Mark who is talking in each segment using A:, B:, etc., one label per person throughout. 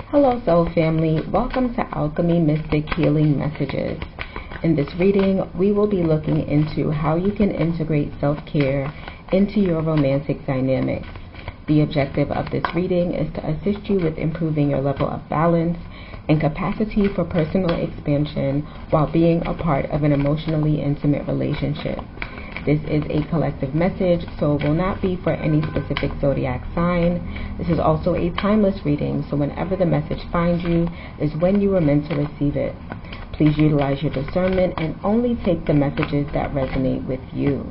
A: Hello Soul Family, welcome to Alchemy Mystic Healing Messages. In this reading, we will be looking into how you can integrate self-care into your romantic dynamics. The objective of this reading is to assist you with improving your level of balance and capacity for personal expansion while being a part of an emotionally intimate relationship. This is a collective message, so it will not be for any specific zodiac sign. This is also a timeless reading, so whenever the message finds you is when you were meant to receive it. Please utilize your discernment and only take the messages that resonate with you.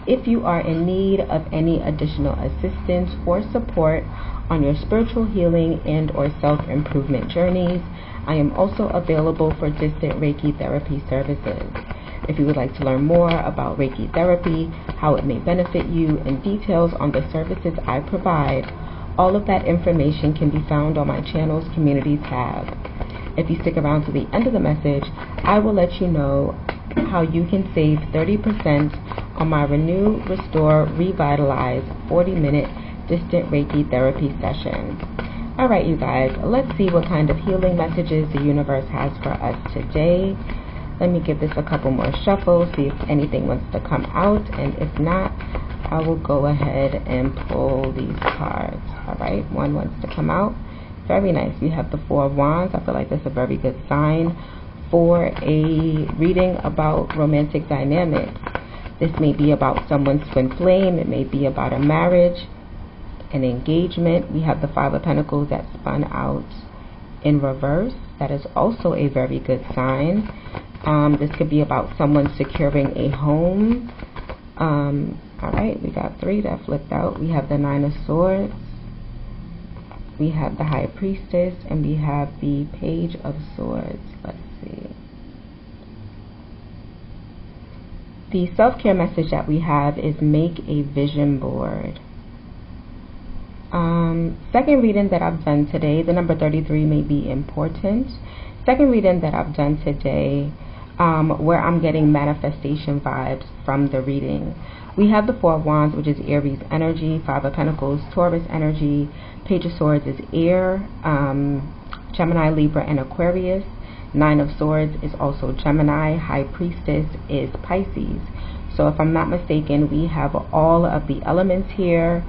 A: If you are in need of any additional assistance or support on your spiritual healing and or self-improvement journeys, I am also available for distant Reiki Therapy services. If you would like to learn more about Reiki Therapy, how it may benefit you, and details on the services I provide, all of that information can be found on my channel's community tab. If you stick around to the end of the message, I will let you know how you can save 30% on my Renew, Restore, Revitalize 40-minute distant Reiki Therapy session. Alright you guys, let's see what kind of healing messages the universe has for us today. Let me give this a couple more shuffles, see if anything wants to come out, and if not, I will go ahead and pull these cards. Alright, one wants to come out. Very nice. We have the Four of Wands. I feel like that's a very good sign for a reading about romantic dynamics. This may be about someone's twin flame. It may be about a marriage, an engagement. We have the Five of Pentacles that spun out in reverse. That is also a very good sign. This could be about someone securing a home. Alright, we got three that flipped out. We have the Nine of Swords. We have the High Priestess. And we have the Page of Swords. Let's see. The self-care message that we have is make a vision board. Second reading that I've done today, the number 33 may be important. Second reading that I've done today, where I'm getting manifestation vibes from the reading. We have the Four of Wands, which is Aries energy, Five of Pentacles, Taurus energy, Page of Swords is air, Gemini, Libra, and Aquarius. Nine of Swords is also Gemini, High Priestess is Pisces. So if I'm not mistaken, we have all of the elements here,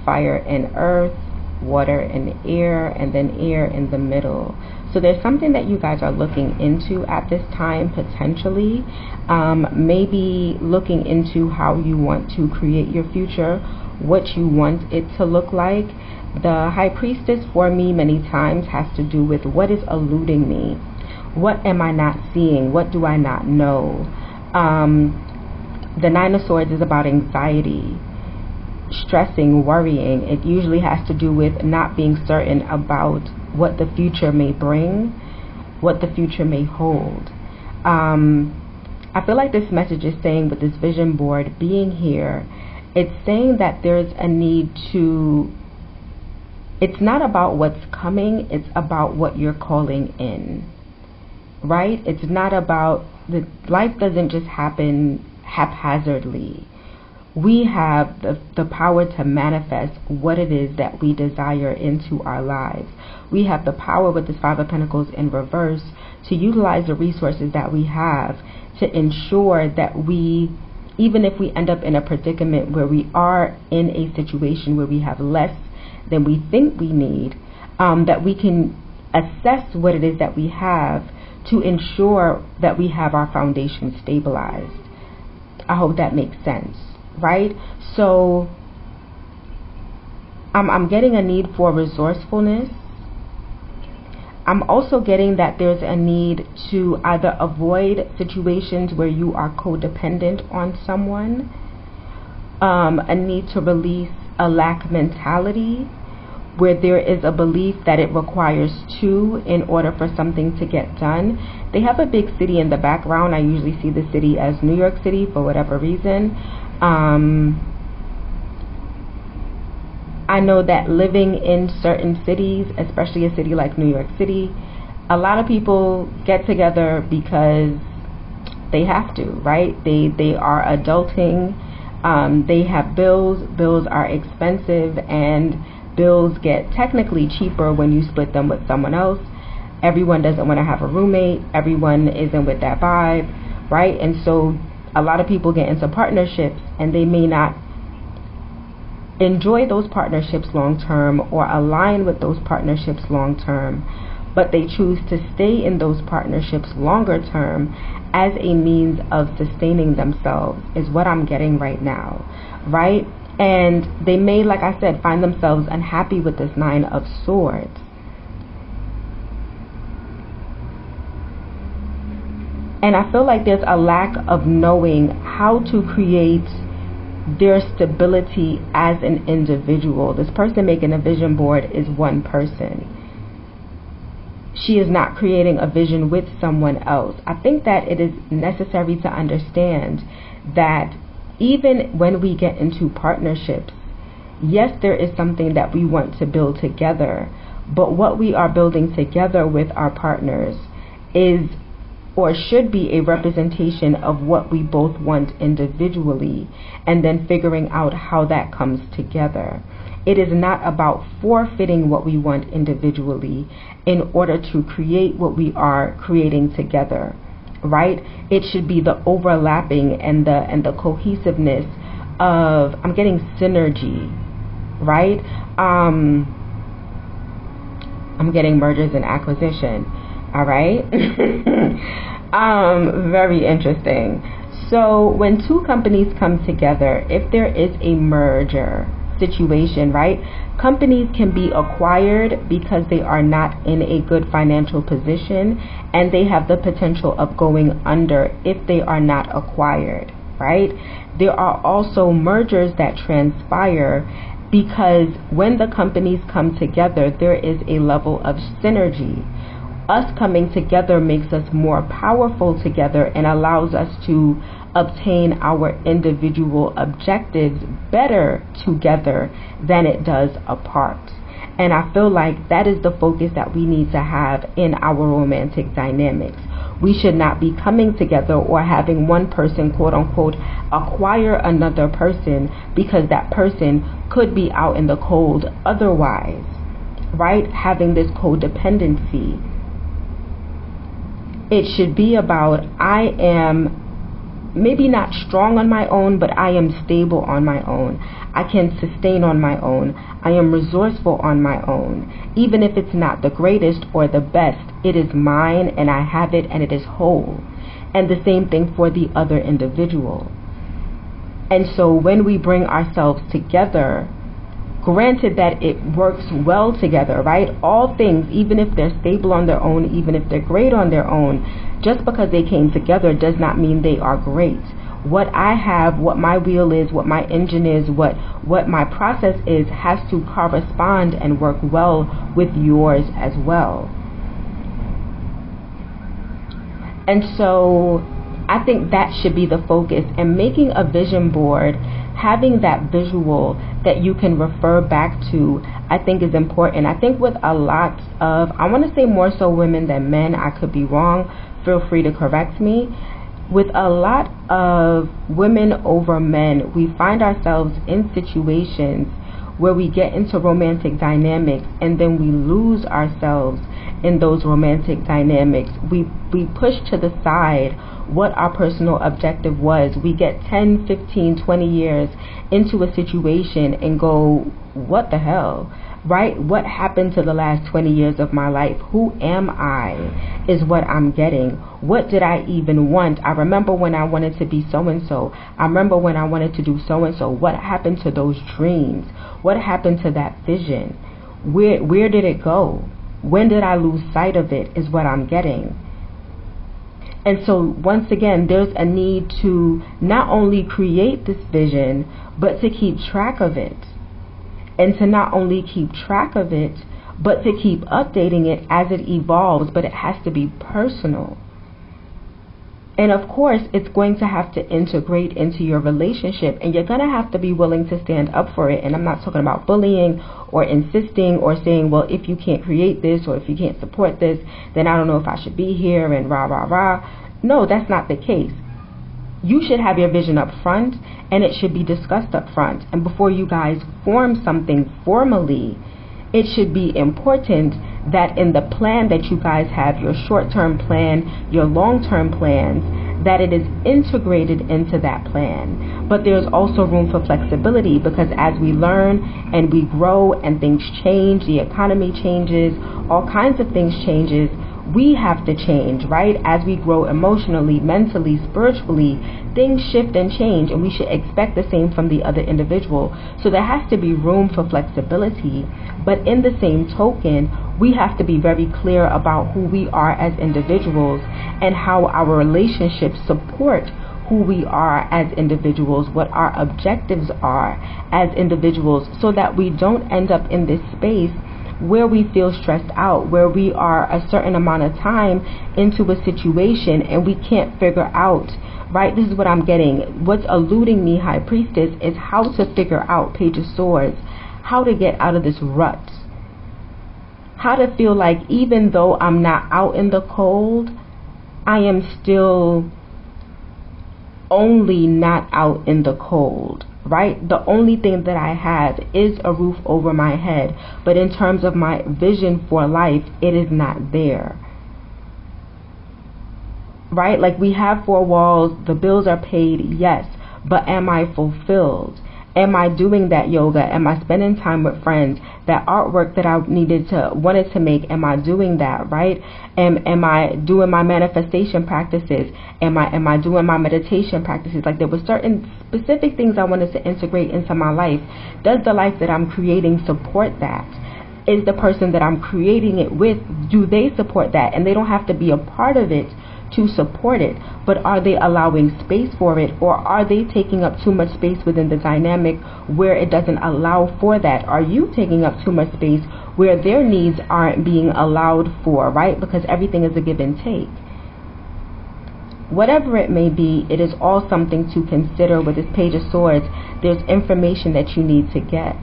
A: fire and earth, water and air, and then air in the middle. So there's something that you guys are looking into at this time, potentially. Maybe looking into how you want to create your future, what you want it to look like. The High Priestess for me many times has to do with what is eluding me. What am I not seeing? What do I not know? The Nine of Swords is about anxiety, stressing, worrying. It usually has to do with not being certain about what the future may bring, what the future may hold. I feel like this message is saying, with this vision board being here, it's saying that there's a need to, it's not about what's coming, it's about what you're calling in, right? It's not about, life doesn't just happen haphazardly. We have the power to manifest what it is that we desire into our lives. We have the power with this Five of Pentacles in reverse to utilize the resources that we have to ensure that we, even if we end up in a predicament where we are in a situation where we have less than we think we need, that we can assess what it is that we have to ensure that we have our foundation stabilized. I hope that makes sense. Right? So I'm getting a need for resourcefulness. I'm also getting that there's a need to either avoid situations where you are codependent on someone, a need to release a lack mentality where there is a belief that it requires two in order for something to get done. They have a big city in the background. I usually see the city as New York City for whatever reason. I know that living in certain cities, especially a city like New York City, a lot of people get together because they have to, right? They are adulting, they have bills are expensive, and bills get technically cheaper when you split them with someone else. Everyone doesn't want to have a roommate. Everyone isn't with that vibe, right? And so a lot of people get into partnerships and they may not enjoy those partnerships long term or align with those partnerships long term, but they choose to stay in those partnerships longer term as a means of sustaining themselves, is what I'm getting right now, right? And they may, like I said, find themselves unhappy with this Nine of Swords. And I feel like there's a lack of knowing how to create their stability as an individual. This person making a vision board is one person. She is not creating a vision with someone else. I think that it is necessary to understand that even when we get into partnerships, yes, there is something that we want to build together, but what we are building together with our partners is or should be a representation of what we both want individually, and then figuring out how that comes together. It is not about forfeiting what we want individually in order to create what we are creating together, right? It should be the overlapping and the cohesiveness of, I'm getting synergy, right? I'm getting mergers and acquisition. All right. Very interesting. So when two companies come together, if there is a merger situation, right, companies can be acquired because they are not in a good financial position and they have the potential of going under if they are not acquired, right? There are also mergers that transpire because when the companies come together, there is a level of synergy. Us coming together makes us more powerful together and allows us to obtain our individual objectives better together than it does apart. And I feel like that is the focus that we need to have in our romantic dynamics. We should not be coming together or having one person, quote unquote, acquire another person because that person could be out in the cold otherwise, right? Having this codependency. It should be about, I am maybe not strong on my own, but I am stable on my own. I can sustain on my own. I am resourceful on my own. Even if it's not the greatest or the best, it is mine and I have it and it is whole. And the same thing for the other individual. And so when we bring ourselves together, granted that it works well together, right? All things, even if they're stable on their own, even if they're great on their own, just because they came together does not mean they are great. What I have, what my wheel is, what my engine is, what my process is, has to correspond and work well with yours as well. And so I think that should be the focus. And making a vision board, having that visual that you can refer back to, I think is important. I think with a lot of, I want to say more so women than men, I could be wrong, feel free to correct me. With a lot of women over men, we find ourselves in situations where we get into romantic dynamics and then we lose ourselves in those romantic dynamics. We push to the side what our personal objective was. We get 10, 15, 20 years into a situation and go, what the hell, right? What happened to the last 20 years of my life? Who am I is what I'm getting. What did I even want? I remember when I wanted to be so-and-so. I remember when I wanted to do so-and-so. What happened to those dreams? What happened to that vision? Where did it go? When did I lose sight of it is what I'm getting. And so once again, there's a need to not only create this vision, but to keep track of it. And to not only keep track of it, but to keep updating it as it evolves, but it has to be personal. And of course, it's going to have to integrate into your relationship, and you're going to have to be willing to stand up for it. And I'm not talking about bullying or insisting or saying, well, if you can't create this or if you can't support this, then I don't know if I should be here and rah, rah, rah. No, that's not the case. you should have your vision up front, and it should be discussed up front. And before you guys form something formally, it should be important that in the plan that you guys have, your short-term plan, your long-term plans, that it is integrated into that plan. But there's also room for flexibility, because as we learn and we grow and things change, the economy changes, all kinds of things changes, we have to change, right? As we grow emotionally, mentally, spiritually, things shift and change, and we should expect the same from the other individual. So there has to be room for flexibility, but in the same token, we have to be very clear about who we are as individuals and how our relationships support who we are as individuals, what our objectives are as individuals, so that we don't end up in this space where we feel stressed out, where we are a certain amount of time into a situation and we can't figure out, right? This is what I'm getting. What's eluding me, High Priestess, is how to figure out, Page of Swords, how to get out of this rut. How to feel like even though I'm not out in the cold, I am still only not out in the cold. Right? The only thing that I have is a roof over my head, but in terms of my vision for life, it is not there. Right? Like, we have four walls, the bills are paid, yes, but am I fulfilled? Am I doing that yoga? Am I spending time with friends? That artwork that I wanted to make, am I doing that, right? Am I doing my manifestation practices? Am I doing my meditation practices? Like, there were certain specific things I wanted to integrate into my life. Does the life that I'm creating support that? Is the person that I'm creating it with, do they support that? And they don't have to be a part of it to support it, but are they allowing space for it, or are they taking up too much space within the dynamic where it doesn't allow for that? Are you taking up too much space where their needs aren't being allowed for, right? Because everything is a give and take. Whatever it may be, it is all something to consider. With this Page of Swords, there's information that you need to get.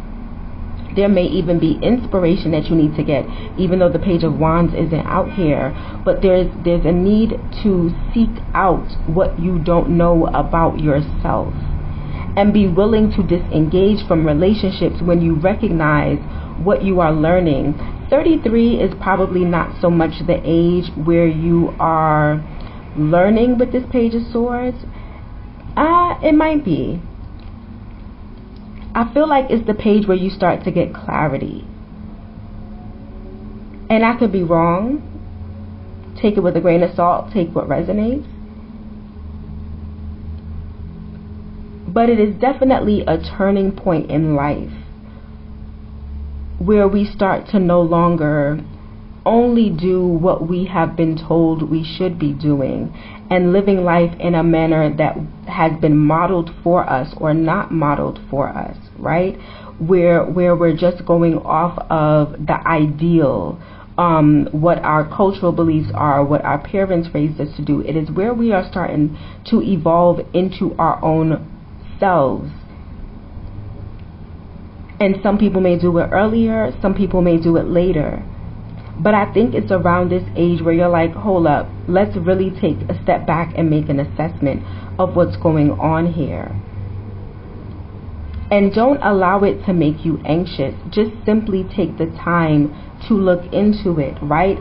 A: There may even be inspiration that you need to get, even though the Page of Wands isn't out here. But there's a need to seek out what you don't know about yourself, and be willing to disengage from relationships when you recognize what you are learning. 33 is probably not so much the age where you are learning with this Page of Swords. It might be. I feel like it's the page where you start to get clarity. And I could be wrong. Take it with a grain of salt. Take what resonates. But it is definitely a turning point in life where we start to no longer only do what we have been told we should be doing, and living life in a manner that has been modeled for us or not modeled for us, right? Where we're just going off of the ideal, what our cultural beliefs are, what our parents raised us to do. It is where we are starting to evolve into our own selves. And some people may do it earlier, some people may do it later. But I think it's around this age where you're like, hold up, let's really take a step back and make an assessment of what's going on here. And don't allow it to make you anxious. Just simply take the time to look into it, right?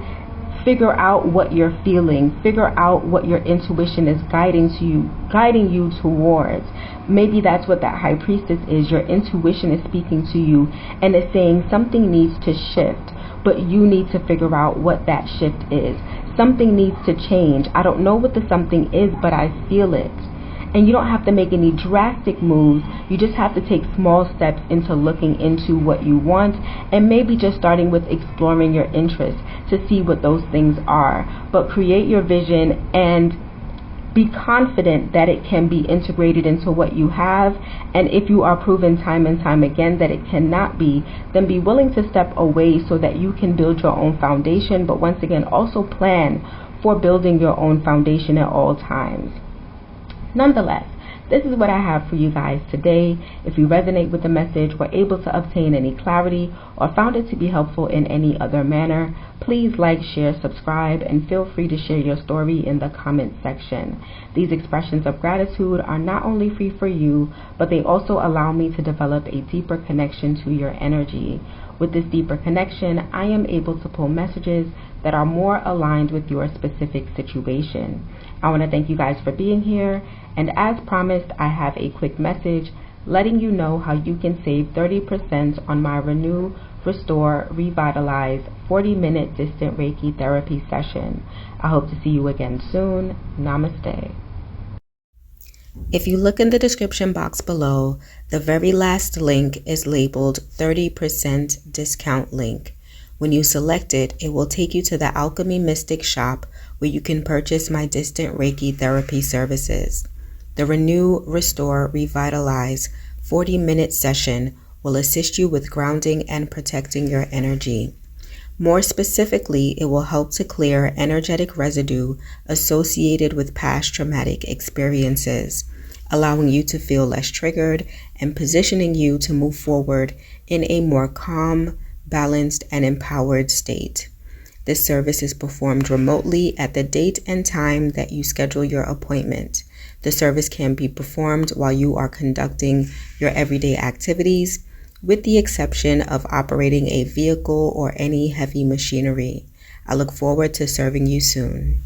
A: Figure out what you're feeling. Figure out what your intuition is guiding you towards. Maybe that's what that High Priestess is. Your intuition is speaking to you and is saying something needs to shift. But you need to figure out what that shift is. Something needs to change. I don't know what the something is, but I feel it. And you don't have to make any drastic moves. You just have to take small steps into looking into what you want, and maybe just starting with exploring your interests to see what those things are. But create your vision and be confident that it can be integrated into what you have. And if you are proven time and time again that it cannot be, then be willing to step away so that you can build your own foundation. But once again, also plan for building your own foundation at all times. Nonetheless, this is what I have for you guys today. If you resonate with the message, were able to obtain any clarity, or found it to be helpful in any other manner, Please like, share, subscribe, and feel free to share your story in the comment section. These expressions of gratitude are not only free for you, but they also allow me to develop a deeper connection to your energy. With this deeper connection, I am able to pull messages that are more aligned with your specific situation. I want to thank you guys for being here, and as promised, I have a quick message letting you know how you can save 30% on my Renew, Restore, Revitalize 40-minute distant Reiki therapy session. I hope to see you again soon. Namaste. If you look in the description box below, the very last link is labeled 30% discount link. When you select it, it will take you to the Alchemy Mystic shop where you can purchase my distant Reiki therapy services. The Renew, Restore, Revitalize 40-minute session will assist you with grounding and protecting your energy. More specifically, it will help to clear energetic residue associated with past traumatic experiences, allowing you to feel less triggered and positioning you to move forward in a more calm, balanced, and empowered state. This service is performed remotely at the date and time that you schedule your appointment. The service can be performed while you are conducting your everyday activities, with the exception of operating a vehicle or any heavy machinery. I look forward to serving you soon.